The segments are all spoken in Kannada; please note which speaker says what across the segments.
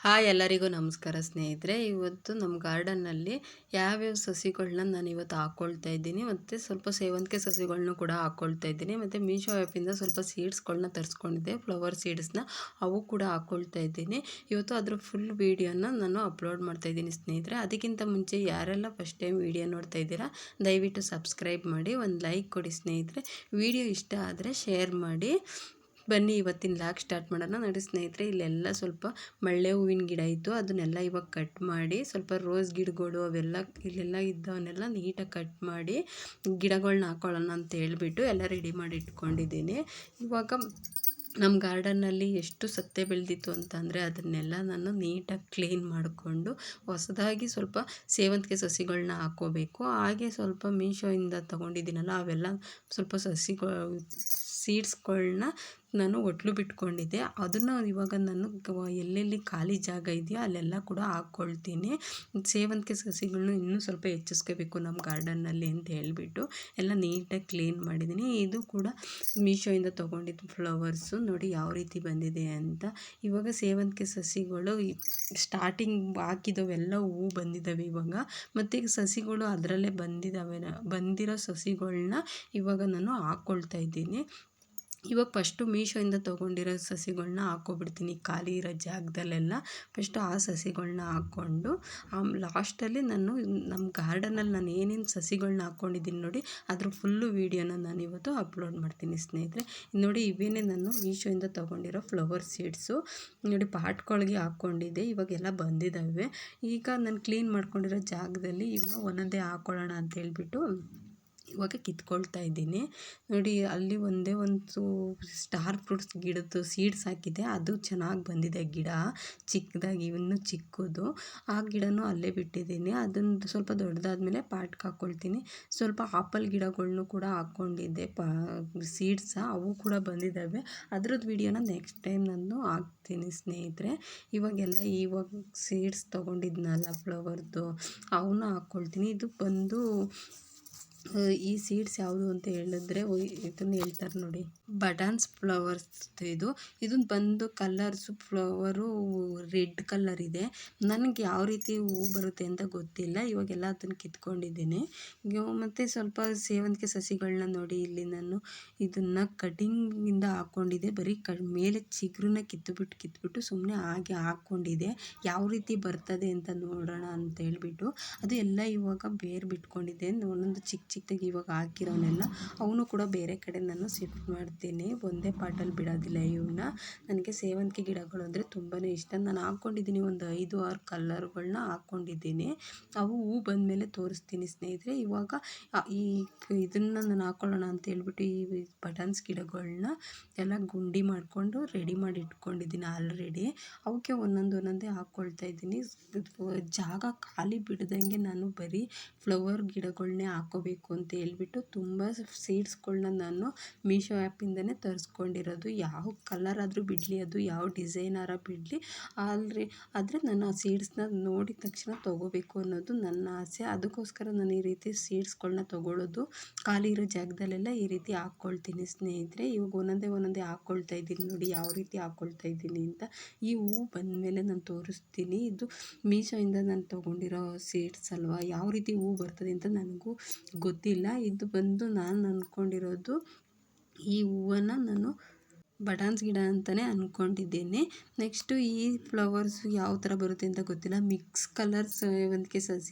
Speaker 1: ಹಾಯ್ ಎಲ್ಲರಿಗೂ ನಮಸ್ಕಾರ ಸ್ನೇಹಿತರೆ. ಇವತ್ತು ನಮ್ಮ ಗಾರ್ಡನ್ನಲ್ಲಿ ಯಾವ್ಯಾವ ಸಸಿಗಳನ್ನ ನಾನು ಇವತ್ತು ಹಾಕ್ಕೊಳ್ತಾ ಇದ್ದೀನಿ ಮತ್ತು ಸ್ವಲ್ಪ ಸೇವಂತಿಗೆ ಸಸಿಗಳನ್ನೂ ಕೂಡ ಹಾಕ್ಕೊಳ್ತಾ ಇದ್ದೀನಿ. ಮತ್ತು ಮೀಶೋ ಆ್ಯಪಿಂದ ಸ್ವಲ್ಪ ಸೀಡ್ಸ್ಗಳನ್ನ ತರಿಸ್ಕೊಂಡಿದ್ದೆ, ಫ್ಲವರ್ ಸೀಡ್ಸ್ನ, ಅವು ಕೂಡ ಹಾಕ್ಕೊಳ್ತಾ ಇದ್ದೀನಿ. ಇವತ್ತು ಅದರ ಫುಲ್ ವೀಡಿಯೋನ ನಾನು ಅಪ್ಲೋಡ್ ಮಾಡ್ತಾ ಇದ್ದೀನಿ ಸ್ನೇಹಿತರೆ. ಅದಕ್ಕಿಂತ ಮುಂಚೆ ಯಾರೆಲ್ಲ ಫಸ್ಟ್ ಟೈಮ್ ವೀಡಿಯೋ ನೋಡ್ತಾ ಇದ್ದೀರಾ ದಯವಿಟ್ಟು ಸಬ್ಸ್ಕ್ರೈಬ್ ಮಾಡಿ, ಒಂದು ಲೈಕ್ ಕೊಡಿ ಸ್ನೇಹಿತರೆ. ವಿಡಿಯೋ ಇಷ್ಟ ಆದರೆ ಶೇರ್ ಮಾಡಿ. ಬನ್ನಿ ಇವತ್ತಿನ ಲಾಗ್ ಸ್ಟಾರ್ಟ್ ಮಾಡೋಣ. ನೋಡಿ ಸ್ನೇಹಿತರೆ, ಇಲ್ಲೆಲ್ಲ ಸ್ವಲ್ಪ ಮಳ್ಳೆ ಹೂವಿನ ಗಿಡ ಇತ್ತು, ಅದನ್ನೆಲ್ಲ ಇವಾಗ ಕಟ್ ಮಾಡಿ, ಸ್ವಲ್ಪ ರೋಸ್ ಗಿಡಗಳು ಅವೆಲ್ಲ ಇಲ್ಲೆಲ್ಲ ಇದ್ದವನ್ನೆಲ್ಲ ನೀಟಾಗಿ ಕಟ್ ಮಾಡಿ ಗಿಡಗಳನ್ನ ಹಾಕೊಳ್ಳೋಣ ಅಂತ ಹೇಳ್ಬಿಟ್ಟು ಎಲ್ಲ ರೆಡಿ ಮಾಡಿ ಇಟ್ಕೊಂಡಿದ್ದೀನಿ. ಇವಾಗ ನಮ್ಮ ಗಾರ್ಡನ್ನಲ್ಲಿ ಎಷ್ಟು ಸತ್ತೆ ಬೆಳೆದಿತ್ತು ಅಂತಂದರೆ ಅದನ್ನೆಲ್ಲ ನಾನು ನೀಟಾಗಿ ಕ್ಲೀನ್ ಮಾಡಿಕೊಂಡು ಹೊಸದಾಗಿ ಸ್ವಲ್ಪ ಸೇವಂತಿಗೆ ಸಸಿಗಳನ್ನ ಹಾಕ್ಕೋಬೇಕು. ಹಾಗೆ ಸ್ವಲ್ಪ ಮೀಶೋಯಿಂದ ತೊಗೊಂಡಿದ್ದೀನಲ್ಲ ಅವೆಲ್ಲ ಸ್ವಲ್ಪ ಸೀಡ್ಸ್ಗಳನ್ನ ನಾನು ಒಟ್ಲು ಬಿಟ್ಕೊಂಡಿದ್ದೆ. ಅದನ್ನು ಇವಾಗ ನಾನು ಎಲ್ಲೆಲ್ಲಿ ಖಾಲಿ ಜಾಗ ಇದೆಯೋ ಅಲ್ಲೆಲ್ಲ ಕೂಡ ಹಾಕ್ಕೊಳ್ತೀನಿ. ಸೇವಂತಿಗೆ ಸಸಿಗಳನ್ನ ಇನ್ನೂ ಸ್ವಲ್ಪ ಹೆಚ್ಚಿಸ್ಕೋಬೇಕು ನಮ್ಮ ಗಾರ್ಡನ್ನಲ್ಲಿ ಅಂತ ಹೇಳಿಬಿಟ್ಟು ಎಲ್ಲ ನೀಟಾಗಿ ಕ್ಲೀನ್ ಮಾಡಿದ್ದೀನಿ. ಇದು ಕೂಡ ಮೀಶೋಯಿಂದ ತೊಗೊಂಡಿದ್ದು ಫ್ಲವರ್ಸು, ನೋಡಿ ಯಾವ ರೀತಿ ಬಂದಿದೆ ಅಂತ. ಇವಾಗ ಸೇವಂತಿಗೆ ಸಸಿಗಳು ಸ್ಟಾರ್ಟಿಂಗ್ ಹಾಕಿದವೆಲ್ಲ ಹೂವು ಬಂದಿದ್ದಾವೆ ಇವಾಗ, ಮತ್ತು ಈಗ ಸಸಿಗಳು ಅದರಲ್ಲೇ ಬಂದಿರೋ ಸಸಿಗಳನ್ನ ಇವಾಗ ನಾನು ಹಾಕ್ಕೊಳ್ತಾ ಇದ್ದೀನಿ. ಇವಾಗ ಫಸ್ಟು ಮೀಶೋಯಿಂದ ತೊಗೊಂಡಿರೋ ಸಸಿಗಳನ್ನ ಹಾಕ್ಕೊಬಿಡ್ತೀನಿ ಖಾಲಿ ಇರೋ ಜಾಗದಲ್ಲೆಲ್ಲ. ಫಸ್ಟು ಆ ಸಸಿಗಳನ್ನ ಹಾಕ್ಕೊಂಡು ಲಾಸ್ಟಲ್ಲಿ ನಾನು ನಮ್ಮ ಗಾರ್ಡನಲ್ಲಿ ನಾನು ಏನೇನು ಸಸಿಗಳನ್ನ ಹಾಕ್ಕೊಂಡಿದ್ದೀನಿ ನೋಡಿ ಅದ್ರ ಫುಲ್ಲು ವೀಡಿಯೋನ ನಾನು ಇವತ್ತು ಅಪ್ಲೋಡ್ ಮಾಡ್ತೀನಿ ಸ್ನೇಹಿತರೆ. ನೋಡಿ ಇವೇನೇ ನಾನು ಮೀಶೋಯಿಂದ ತೊಗೊಂಡಿರೋ ಫ್ಲವರ್ ಸೀಡ್ಸು, ನೋಡಿ ಪಾಟ್ಗಳಿಗೆ ಹಾಕ್ಕೊಂಡಿದ್ದೆ, ಇವಾಗೆಲ್ಲ ಬಂದಿದ್ದಾವೆ. ಈಗ ನಾನು ಕ್ಲೀನ್ ಮಾಡ್ಕೊಂಡಿರೋ ಜಾಗದಲ್ಲಿ ಇವಾಗ ಒಂದೊಂದೇ ಹಾಕ್ಕೊಳ್ಳೋಣ ಅಂತ ಹೇಳ್ಬಿಟ್ಟು ಇವಾಗ ಕಿತ್ಕೊಳ್ತಾ ಇದ್ದೀನಿ. ನೋಡಿ ಅಲ್ಲಿ ಒಂದೇ ಒಂದು ಸ್ಟಾರ್ ಫ್ರೂಟ್ಸ್ ಗಿಡದ್ದು ಸೀಡ್ಸ್ ಹಾಕಿದ್ದೆ, ಅದು ಚೆನ್ನಾಗಿ ಬಂದಿದೆ ಗಿಡ, ಚಿಕ್ಕದಾಗಿ ಇನ್ನೂ ಚಿಕ್ಕದು. ಆ ಗಿಡನೂ ಅಲ್ಲೇ ಬಿಟ್ಟಿದ್ದೀನಿ. ಅದನ್ನು ಸ್ವಲ್ಪ ದೊಡ್ಡದಾದ್ಮೇಲೆ ಪಾಟ್ಗೆ ಹಾಕ್ಕೊಳ್ತೀನಿ. ಸ್ವಲ್ಪ ಆಪಲ್ ಗಿಡಗಳ್ನೂ ಕೂಡ ಹಾಕ್ಕೊಂಡಿದ್ದೆ ಸೀಡ್ಸ, ಅವು ಕೂಡ ಬಂದಿದ್ದಾವೆ. ಅದ್ರದ್ದು ವೀಡಿಯೋನ ನೆಕ್ಸ್ಟ್ ಟೈಮ್ ನಾನು ಹಾಕ್ತೀನಿ ಸ್ನೇಹಿತರೆ. ಇವಾಗ ಸೀಡ್ಸ್ ತೊಗೊಂಡಿದ್ನಲ್ಲ ಫ್ಲವರ್ದು ಅವನ್ನ ಹಾಕ್ಕೊಳ್ತೀನಿ. ಇದು ಬಂದು ಈ ಸೀಡ್ಸ್ ಯಾವುದು ಅಂತ ಹೇಳಿದ್ರೆ ಇದನ್ನು ಹೇಳ್ತಾರೆ ನೋಡಿ, ಬಟಾನ್ಸ್ ಫ್ಲವರ್ಸ್. ಇದನ್ನು ಬಂದು ಕಲರ್ಸು ಫ್ಲವರು ರೆಡ್ ಕಲರ್ ಇದೆ. ನನಗೆ ಯಾವ ರೀತಿ ಹೂವು ಬರುತ್ತೆ ಅಂತ ಗೊತ್ತಿಲ್ಲ. ಇವಾಗೆಲ್ಲ ಅದನ್ನು ಕಿತ್ಕೊಂಡಿದ್ದೀನಿ. ಮತ್ತು ಸ್ವಲ್ಪ ಸೇವಂತಿಗೆ ಸಸಿಗಳನ್ನ ನೋಡಿ, ಇಲ್ಲಿ ನಾನು ಇದನ್ನು ಕಟಿಂಗಿಂದ ಹಾಕ್ಕೊಂಡಿದ್ದೆ. ಬರೀ ಮೇಲೆ ಚಿಗುರನ್ನ ಕಿತ್ಬಿಟ್ಟು ಸುಮ್ಮನೆ ಹಾಗೆ ಹಾಕ್ಕೊಂಡಿದ್ದೆ. ಯಾವ ರೀತಿ ಬರ್ತದೆ ಅಂತ ನೋಡೋಣ ಅಂತ ಹೇಳ್ಬಿಟ್ಟು ಅದು ಎಲ್ಲ ಇವಾಗ ಬೇರು ಬಿಟ್ಕೊಂಡಿದ್ದೆ. ಒಂದೊಂದು ಚಿಕ್ಕದಾಗಿ ಇವಾಗ ಹಾಕಿರೋನೆಲ್ಲ ಅವನು ಕೂಡ ಬೇರೆ ಕಡೆ ನಾನು ಶಿಫ್ಟ್ ಮಾಡ್ತೀನಿ. ಒಂದೇ ಪಾಟಲ್ಲಿ ಬಿಡೋದಿಲ್ಲ ಇವನ್ನ. ನನಗೆ ಸೇವಂತಿಗೆ ಗಿಡಗಳು ಅಂದರೆ ತುಂಬಾ ಇಷ್ಟ. ನಾನು ಹಾಕ್ಕೊಂಡಿದ್ದೀನಿ ಒಂದು 5-6 ಕಲರ್ಗಳನ್ನ ಹಾಕ್ಕೊಂಡಿದ್ದೀನಿ. ಅವು ಹೂ ಬಂದಮೇಲೆ ತೋರಿಸ್ತೀನಿ ಸ್ನೇಹಿತರೆ. ಇವಾಗ ಇದನ್ನು ನಾನು ಹಾಕ್ಕೊಳ್ಳೋಣ ಅಂತ ಹೇಳ್ಬಿಟ್ಟು ಈ ಬಟನ್ಸ್ ಗಿಡಗಳನ್ನ ಎಲ್ಲ ಗುಂಡಿ ಮಾಡಿಕೊಂಡು ರೆಡಿ ಮಾಡಿ ಇಟ್ಕೊಂಡಿದ್ದೀನಿ ಆಲ್ರೆಡಿ. ಅವಕ್ಕೆ ಒಂದೊಂದೇ ಹಾಕ್ಕೊಳ್ತಾ ಇದ್ದೀನಿ. ಜಾಗ ಖಾಲಿ ಬಿಡ್ದಂಗೆ ನಾನು ಬರೀ ಫ್ಲವರ್ ಗಿಡಗಳನ್ನೇ ಹಾಕ್ಕೋಬೇಕು ಅಂತ ಹೇಳ್ಬಿಟ್ಟು ತುಂಬ ಸೀಡ್ಸ್ಗಳನ್ನ ನಾನು ಮೀಶೋ ಆ್ಯಪಿಂದನೇ ತರಿಸ್ಕೊಂಡಿರೋದು. ಯಾವ ಕಲರ್ ಆದರೂ ಬಿಡಲಿ, ಅದು ಯಾವ ಡಿಸೈನಾರ ಬಿಡಲಿ, ಆದರೆ ನಾನು ಆ ಸೀಡ್ಸ್ನ ನೋಡಿದ ತಕ್ಷಣ ತೊಗೋಬೇಕು ಅನ್ನೋದು ನನ್ನ ಆಸೆ. ಅದಕ್ಕೋಸ್ಕರ ನಾನು ಈ ರೀತಿ ಸೀಡ್ಸ್ಗಳನ್ನ ತೊಗೊಳ್ಳೋದು. ಖಾಲಿ ಇರೋ ಜಾಗದಲ್ಲೆಲ್ಲ ಈ ರೀತಿ ಹಾಕ್ಕೊಳ್ತೀನಿ ಸ್ನೇಹಿತರೆ. ಇವಾಗ ಒಂದೊಂದೇ ಹಾಕ್ಕೊಳ್ತಾ ಇದ್ದೀನಿ. ನೋಡಿ ಯಾವ ರೀತಿ ಹಾಕ್ಕೊಳ್ತಾ ಇದ್ದೀನಿ ಅಂತ. ಈ ಹೂವು ಬಂದಮೇಲೆ ನಾನು ತೋರಿಸ್ತೀನಿ. ಇದು ಮೀಶೋಯಿಂದ ನಾನು ತೊಗೊಂಡಿರೋ ಸೀಡ್ಸ್ ಅಲ್ವಾ, ಯಾವ ರೀತಿ ಹೂವು ಬರ್ತದೆ ಅಂತ ನನಗೂ ಗೊತ್ತಿಲ್ಲ. ಇದು ಬಂದು ನಾನು ಅಂದ್ಕೊಂಡಿರೋದು ಈ ಹೂವನ್ನು ನಾನು ಬಟಾನ್ಸ್ ಗಿಡ ಅಂತಲೇ ಅಂದ್ಕೊಂಡಿದ್ದೀನಿ. ನೆಕ್ಸ್ಟು ಈ ಫ್ಲವರ್ಸು ಯಾವ ಥರ ಬರುತ್ತೆ ಅಂತ ಗೊತ್ತಿಲ್ಲ. ಮಿಕ್ಸ್ ಕಲರ್ ಸೇವಂತಿಗೆ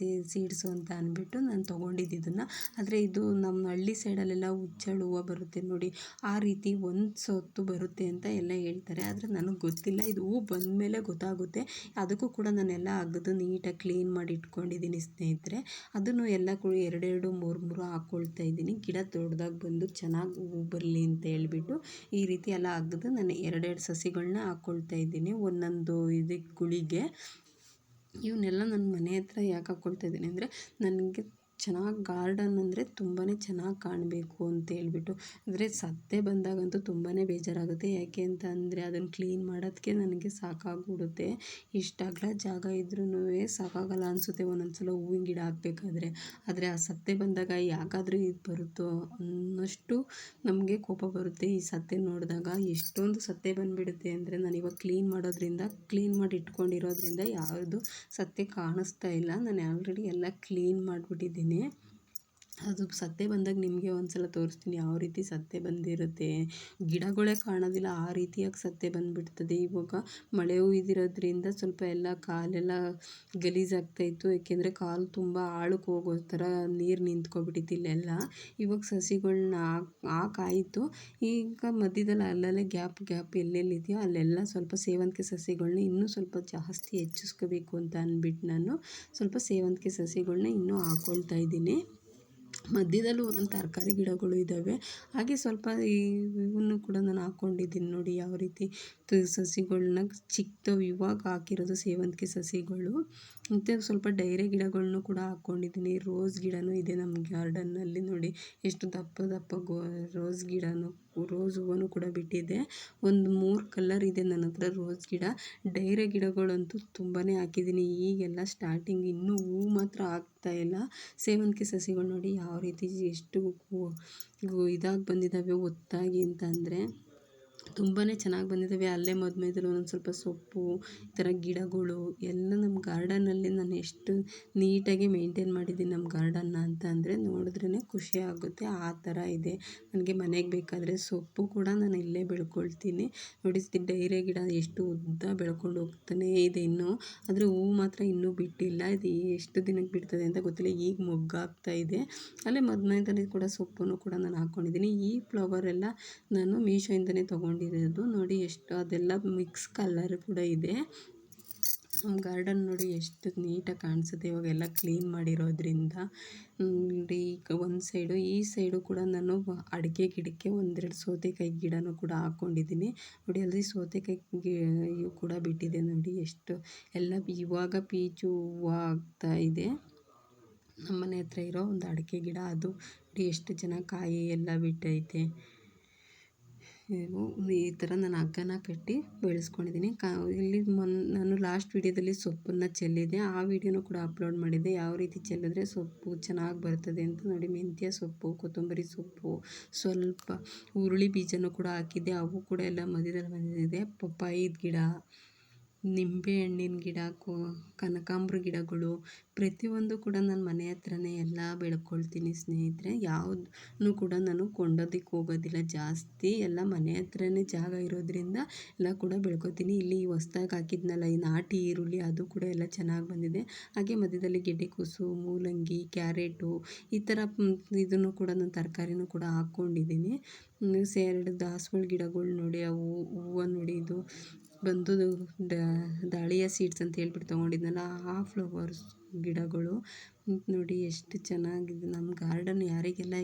Speaker 1: ಸೀಡ್ಸು ಅಂತ ಅಂದ್ಬಿಟ್ಟು ನಾನು ತೊಗೊಂಡಿದ್ದು ಇದನ್ನು. ಆದರೆ ಇದು ನಮ್ಮ ಹಳ್ಳಿ ಸೈಡಲ್ಲೆಲ್ಲ ಹುಚ್ಚಳು ಹೂವು ಬರುತ್ತೆ ನೋಡಿ, ಆ ರೀತಿ ಒಂದು ಸೊತ್ತು ಬರುತ್ತೆ ಅಂತ ಎಲ್ಲ ಹೇಳ್ತಾರೆ. ಆದರೆ ನನಗೆ ಗೊತ್ತಿಲ್ಲ. ಇದು ಹೂವು ಬಂದಮೇಲೆ ಗೊತ್ತಾಗುತ್ತೆ. ಅದಕ್ಕೂ ಕೂಡ ನಾನೆಲ್ಲ ಅಗೆದು ನೀಟಾಗಿ ಕ್ಲೀನ್ ಮಾಡಿ ಇಟ್ಕೊಂಡಿದ್ದೀನಿ ಸ್ನೇಹಿತರೆ. ಅದನ್ನು ಎಲ್ಲ ಕೂಡ 2-2, 3-3 ಹಾಕ್ಕೊಳ್ತಾ ಇದ್ದೀನಿ. ಗಿಡ ದೊಡ್ಡದಾಗಿ ಬಂದು ಚೆನ್ನಾಗಿ ಹೂವು ಬರಲಿ ಅಂತ ಹೇಳ್ಬಿಟ್ಟು ಈ ರೀತಿ ಎಲ್ಲ ಅಗೆದು ನಾನು 2 ಸಸಿಗಳನ್ನ ಹಾಕ್ಕೊಳ್ತಾ ಇದ್ದೀನಿ ಒಂದೊಂದು ಗುಳಿಗೆ. ಇವನ್ನೆಲ್ಲ ನನ್ನ ಮನೆ ಹತ್ರ ಯಾಕೆ ಹಾಕ್ಕೊಳ್ತಾ ಇದ್ದೀನಿ ಅಂದರೆ ನನಗೆ ಚೆನ್ನಾಗಿ ಗಾರ್ಡನ್ ಅಂದರೆ ತುಂಬಾ ಚೆನ್ನಾಗಿ ಕಾಣಬೇಕು ಅಂತೇಳ್ಬಿಟ್ಟು. ಅಂದರೆ ಸತ್ತೆ ಬಂದಾಗಂತೂ ತುಂಬಾ ಬೇಜಾರಾಗುತ್ತೆ. ಯಾಕೆ ಅಂತ ಅಂದರೆ ಅದನ್ನು ಕ್ಲೀನ್ ಮಾಡೋದಕ್ಕೆ ನನಗೆ ಸಾಕಾಗ್ಬಿಡುತ್ತೆ. ಇಷ್ಟು ಅಗಲ ಜಾಗ ಇದ್ರೂ ಸಾಕಾಗಲ್ಲ ಅನಿಸುತ್ತೆ ಒಂದೊಂದು ಸಲ ಹೂವಿನ ಗಿಡ ಹಾಕ್ಬೇಕಾದ್ರೆ. ಆದರೆ ಆ ಸತ್ತೆ ಬಂದಾಗ ಯಾಕಾದರೂ ಇದು ಬರುತ್ತೋ ಅನ್ನೋಷ್ಟು ನಮಗೆ ಕೋಪ ಬರುತ್ತೆ ಈ ಸತ್ತೆ ನೋಡಿದಾಗ. ಎಷ್ಟೊಂದು ಸತ್ತೆ ಬಂದುಬಿಡುತ್ತೆ ಅಂದರೆ ನಾನು ಇವಾಗ ಕ್ಲೀನ್ ಮಾಡಿ ಇಟ್ಕೊಂಡಿರೋದ್ರಿಂದ ಯಾವುದು ಸತ್ತೆ ಕಾಣಿಸ್ತಾ ಇಲ್ಲ. ನಾನು ಆಲ್ರೆಡಿ ಎಲ್ಲ ಕ್ಲೀನ್ ಮಾಡಿಬಿಟ್ಟಿದ್ದೀನಿ. ಅದು ಸತ್ತೆ ಬಂದಾಗ ನಿಮಗೆ ಒಂದ್ಸಲ ತೋರಿಸ್ತೀನಿ ಯಾವ ರೀತಿ ಸತ್ತೆ ಬಂದಿರುತ್ತೆ. ಗಿಡಗಳೇ ಕಾಣೋದಿಲ್ಲ ಆ ರೀತಿಯಾಗಿ ಸತ್ತೆ ಬಂದುಬಿಡ್ತದೆ. ಇವಾಗ ಮಳೆ ಹುಯ್ದಿರೋದ್ರಿಂದ ಸ್ವಲ್ಪ ಎಲ್ಲ ಕಾಲೆಲ್ಲ ಗಲೀಜಾಗ್ತಾಯಿತ್ತು. ಏಕೆಂದರೆ ಕಾಲು ತುಂಬ ಆಳಕ್ಕೆ ಹೋಗೋ ಥರ ನೀರು ನಿಂತ್ಕೊಬಿಟ್ಟಿತ್ತು ಇಲ್ಲೆಲ್ಲ. ಇವಾಗ ಸಸಿಗಳ್ನ ಹಾಕಾಯಿತು. ಈಗ ಮಧ್ಯದಲ್ಲಿ ಅಲ್ಲಲ್ಲೇ ಗ್ಯಾಪ್ ಎಲ್ಲೆಲ್ಲಿದೆಯೋ ಅಲ್ಲೆಲ್ಲ ಸ್ವಲ್ಪ ಸೇವಂತಿಗೆ ಸಸಿಗಳ್ನ ಇನ್ನೂ ಸ್ವಲ್ಪ ಜಾಸ್ತಿ ಹೆಚ್ಚಿಸ್ಕೋಬೇಕು ಅಂತ ಅಂದ್ಬಿಟ್ಟು ನಾನು ಸ್ವಲ್ಪ ಸೇವಂತಿಗೆ ಸಸಿಗಳ್ನ ಇನ್ನೂ ಹಾಕ್ಕೊಳ್ತಾ ಇದ್ದೀನಿ. ಮಧ್ಯದಲ್ಲೂ ಒಂದೊಂದು ತರಕಾರಿ ಗಿಡಗಳು ಇದ್ದಾವೆ. ಹಾಗೆ ಸ್ವಲ್ಪ ಇವನ್ನು ಕೂಡ ನಾನು ಹಾಕ್ಕೊಂಡಿದ್ದೀನಿ ನೋಡಿ ಯಾವ ರೀತಿ ಸಸಿಗಳ್ನ ಚಿಕ್ಕದವು ಇವಾಗ ಹಾಕಿರೋದು ಸೇವಂತಿಗೆ ಸಸಿಗಳು. ಮತ್ತು ಸ್ವಲ್ಪ ಡೈರೆ ಗಿಡಗಳ್ನು ಕೂಡ ಹಾಕ್ಕೊಂಡಿದ್ದೀನಿ. ರೋಸ್ ಗಿಡನೂ ಇದೆ ನಮ್ಮ ಗಾರ್ಡನ್ನಲ್ಲಿ ನೋಡಿ ಎಷ್ಟು ದಪ್ಪ ರೋಸ್ ಹೂವನು ಕೂಡ ಬಿಟ್ಟಿದೆ. ಒಂದು 3 ಕಲರ್ ಇದೆ ನನ್ನ ಹತ್ರ ರೋಸ್ ಗಿಡ. ಡೈರೆ ಗಿಡಗಳಂತೂ ತುಂಬಾ ಹಾಕಿದ್ದೀನಿ. ಈಗೆಲ್ಲ ಸ್ಟಾರ್ಟಿಂಗ್ ಇನ್ನೂ ಹೂವು ಮಾತ್ರ ಆಗ್ತಾಯಿಲ್ಲ. ಸೇವಂತಿಗೆ ಸಸಿಗಳು ನೋಡಿ ಯಾವ ರೀತಿ ಎಷ್ಟು ಇದಾಗಿ ಬಂದಿದ್ದಾವೆ ಒತ್ತಾಗಿ ಅಂತ ಅಂದರೆ ತುಂಬಾ ಚೆನ್ನಾಗಿ ಬಂದಿದ್ದಾವೆ. ಅಲ್ಲೇ ಮಧ್ಯದಲ್ಲಿ ಒಂದೊಂದು ಸ್ವಲ್ಪ ಸೊಪ್ಪು ಈ ಥರ ಗಿಡಗಳು ಎಲ್ಲ ನಮ್ಮ ಗಾರ್ಡನಲ್ಲಿ ನಾನು ಎಷ್ಟು ನೀಟಾಗಿ ಮೇಂಟೈನ್ ಮಾಡಿದ್ದೀನಿ ನಮ್ಮ ಗಾರ್ಡನ್ನ ಅಂತ ಅಂದರೆ ನೋಡಿದ್ರೇ ಖುಷಿ ಆಗುತ್ತೆ. ಆ ಥರ ಇದೆ. ನನಗೆ ಮನೆಗೆ ಬೇಕಾದರೆ ಸೊಪ್ಪು ಕೂಡ ನಾನು ಇಲ್ಲೇ ಬೆಳ್ಕೊಳ್ತೀನಿ ನೋಡಿ. ಡೈರೆ ಗಿಡ ಎಷ್ಟು ಉದ್ದ ಬೆಳ್ಕೊಂಡು ಹೋಗ್ತಾನೇ ಇದೆ ಇನ್ನೂ. ಆದರೆ ಹೂವು ಮಾತ್ರ ಇನ್ನೂ ಬಿಟ್ಟಿಲ್ಲ. ಇದು ಎಷ್ಟು ದಿನಕ್ಕೆ ಬಿಡ್ತದೆ ಅಂತ ಗೊತ್ತಿಲ್ಲ. ಈಗ ಮೊಗ್ಗಾಗ್ತಾ ಇದೆ. ಅಲ್ಲೇ ಮಧ್ಯದಲ್ಲಿ ಕೂಡ ಸೊಪ್ಪನ್ನು ಕೂಡ ನಾನು ಹಾಕ್ಕೊಂಡಿದ್ದೀನಿ. ಈ ಫ್ಲವರ್ ಎಲ್ಲ ನಾನು ಮೀಶೋಯಿಂದನೇ ತೊಗೊಂಡಿರೋದು ನೋಡಿ. ಎಷ್ಟು ಅದೆಲ್ಲ ಮಿಕ್ಸ್ ಕಲರ್ ಕೂಡ ಇದೆ. ನಮ್ಮ ಗಾರ್ಡನ್ ನೋಡಿ ಎಷ್ಟು ನೀಟಾಗಿ ಕಾಣಿಸುತ್ತೆ ಇವಾಗೆಲ್ಲ ಕ್ಲೀನ್ ಮಾಡಿರೋದ್ರಿಂದ. ನೋಡಿ ಈಗ ಒಂದು ಸೈಡು ಈ ಸೈಡು ಕೂಡ ನಾನು ಅಡಿಕೆ ಗಿಡಕ್ಕೆ 1-2 ಸೌತೆಕಾಯಿ ಗಿಡನೂ ಕೂಡ ಹಾಕ್ಕೊಂಡಿದ್ದೀನಿ ನೋಡಿ. ಅಲ್ಲಿ ಸೌತೆಕಾಯಿ ಕೂಡ ಬಿಟ್ಟಿದೆ ನೋಡಿ ಎಷ್ಟು ಎಲ್ಲ ಇವಾಗ ಪೀಚು ಹೂವು ಆಗ್ತಾ ಇದೆ. ನಮ್ಮನೆ ಹತ್ರ ಇರೋ ಒಂದು ಅಡಿಕೆ ಗಿಡ ಅದು ನೋಡಿ ಎಷ್ಟು ಚೆನ್ನಾಗಿ ಕಾಯಿ ಎಲ್ಲ ಬಿಟ್ಟೈತೆ. ಈ ಥರ ನಾನು ಹಗ್ಗನ ಕಟ್ಟಿ ಬೆಳೆಸ್ಕೊಂಡಿದ್ದೀನಿ. ಇಲ್ಲಿ ನಾನು ಲಾಸ್ಟ್ ವೀಡಿಯೋದಲ್ಲಿ ಸೊಪ್ಪನ್ನು ಚೆಲ್ಲಿದ್ದೆ. ಆ ವಿಡಿಯೋನೂ ಕೂಡ ಅಪ್ಲೋಡ್ ಮಾಡಿದ್ದೆ. ಯಾವ ರೀತಿ ಚೆಲ್ಲಿದ್ರೆ ಸೊಪ್ಪು ಚೆನ್ನಾಗಿ ಬರ್ತದೆ ಅಂತ ನೋಡಿ. ಮೆಂತ್ಯ ಸೊಪ್ಪು, ಕೊತ್ತಂಬರಿ ಸೊಪ್ಪು, ಸ್ವಲ್ಪ ಹುರುಳಿ ಬೀಜನೂ ಕೂಡ ಹಾಕಿದ್ದೆ. ಅವು ಕೂಡ ಎಲ್ಲ ಮಧ್ಯದಲ್ಲಿ ಬಂದಿದೆ. ಪಪ್ಪಾಯಿದ ಗಿಡ, ನಿಂಬೆ ಹಣ್ಣಿನ ಗಿಡ, ಕನಕಾಂಬ್ರ ಗಿಡಗಳು ಪ್ರತಿಯೊಂದು ಕೂಡ ನಾನು ಮನೆ ಹತ್ರನೇ ಎಲ್ಲ ಬೆಳ್ಕೊಳ್ತೀನಿ ಸ್ನೇಹಿತರೆ. ಯಾವುದನ್ನು ಕೂಡ ನಾನು ಕೊಂಡೋದಕ್ಕೆ ಹೋಗೋದಿಲ್ಲ ಜಾಸ್ತಿ. ಎಲ್ಲ ಮನೆ ಹತ್ರನೇ ಜಾಗ ಇರೋದ್ರಿಂದ ಎಲ್ಲ ಕೂಡ ಬೆಳ್ಕೊತೀನಿ. ಇಲ್ಲಿ ಹೊಸ್ದಾಗಿ ಹಾಕಿದ್ನಲ್ಲ ಈ ನಾಟಿ ಈರುಳ್ಳಿ ಅದು ಕೂಡ ಎಲ್ಲ ಚೆನ್ನಾಗಿ ಬಂದಿದೆ. ಹಾಗೆ ಮಧ್ಯದಲ್ಲಿ ಗೆಡ್ಡೆಕೋಸು, ಮೂಲಂಗಿ, ಕ್ಯಾರೆಟು ಈ ಥರ ಇದನ್ನು ಕೂಡ ನಾನು ತರಕಾರಿನೂ ಕೂಡ ಹಾಕ್ಕೊಂಡಿದ್ದೀನಿ. 2 ದಾಸವಾಳ ಗಿಡಗಳು ನೋಡಿ. ಅವು ಹೂವು ನೋಡಿ. ಇದು ಬಂದು ದಾಳಿಯ ಸೀಡ್ಸ್ ಅಂತ ಹೇಳ್ಬಿಟ್ಟು ತೊಗೊಂಡಿದ್ನಲ್ಲ ಆ ಫ್ಲವರ್ಸ್ ಗಿಡಗಳು ನೋಡಿ ಎಷ್ಟು ಚೆನ್ನಾಗಿದೆ. ನಮ್ಮ ಗಾರ್ಡನ್ ಯಾರಿಗೆಲ್ಲ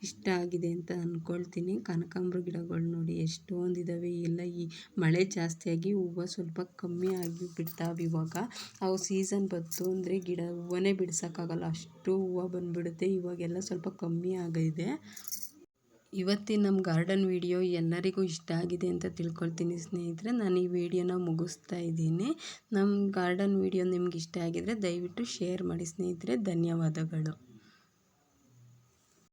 Speaker 1: ಇಷ್ಟ ಆಗಿದೆ ಅಂತ ಅಂದ್ಕೊಳ್ತೀನಿ. ಕನಕಾಂಬ್ರ ಗಿಡಗಳು ನೋಡಿ ಎಷ್ಟೊಂದಿದ್ದಾವೆ. ಎಲ್ಲ ಈ ಮಳೆ ಜಾಸ್ತಿಯಾಗಿ ಹೂವು ಸ್ವಲ್ಪ ಕಮ್ಮಿ ಆಗಿ ಬಿಡ್ತಾವೆ ಇವಾಗ. ಅವು ಸೀಸನ್ ಬಂತು ಅಂದರೆ ಹೂವನ್ನೇ ಬಿಡ್ಸೋಕ್ಕಾಗಲ್ಲ ಅಷ್ಟು ಹೂವು ಬಂದುಬಿಡುತ್ತೆ. ಇವಾಗೆಲ್ಲ ಸ್ವಲ್ಪ ಕಮ್ಮಿ ಆಗಿದೆ. ಇವತ್ತಿನ ನಮ್ಮ ಗಾರ್ಡನ್ ವಿಡಿಯೋ ಎಲ್ಲರಿಗೂ ಇಷ್ಟ ಆಗಿದೆ ಅಂತ ತಿಳ್ಕೊಳ್ತೀನಿ ಸ್ನೇಹಿತರೆ. ನಾನು ಈ ವಿಡಿಯೋನ ಮುಗಿಸ್ತಾ ಇದ್ದೀನಿ. ನಮ್ಮ ಗಾರ್ಡನ್ ವಿಡಿಯೋ ನಿಮ್ಗೆ ಇಷ್ಟ ಆಗಿದರೆ ದಯವಿಟ್ಟು ಶೇರ್ ಮಾಡಿ ಸ್ನೇಹಿತರೆ. ಧನ್ಯವಾದಗಳು.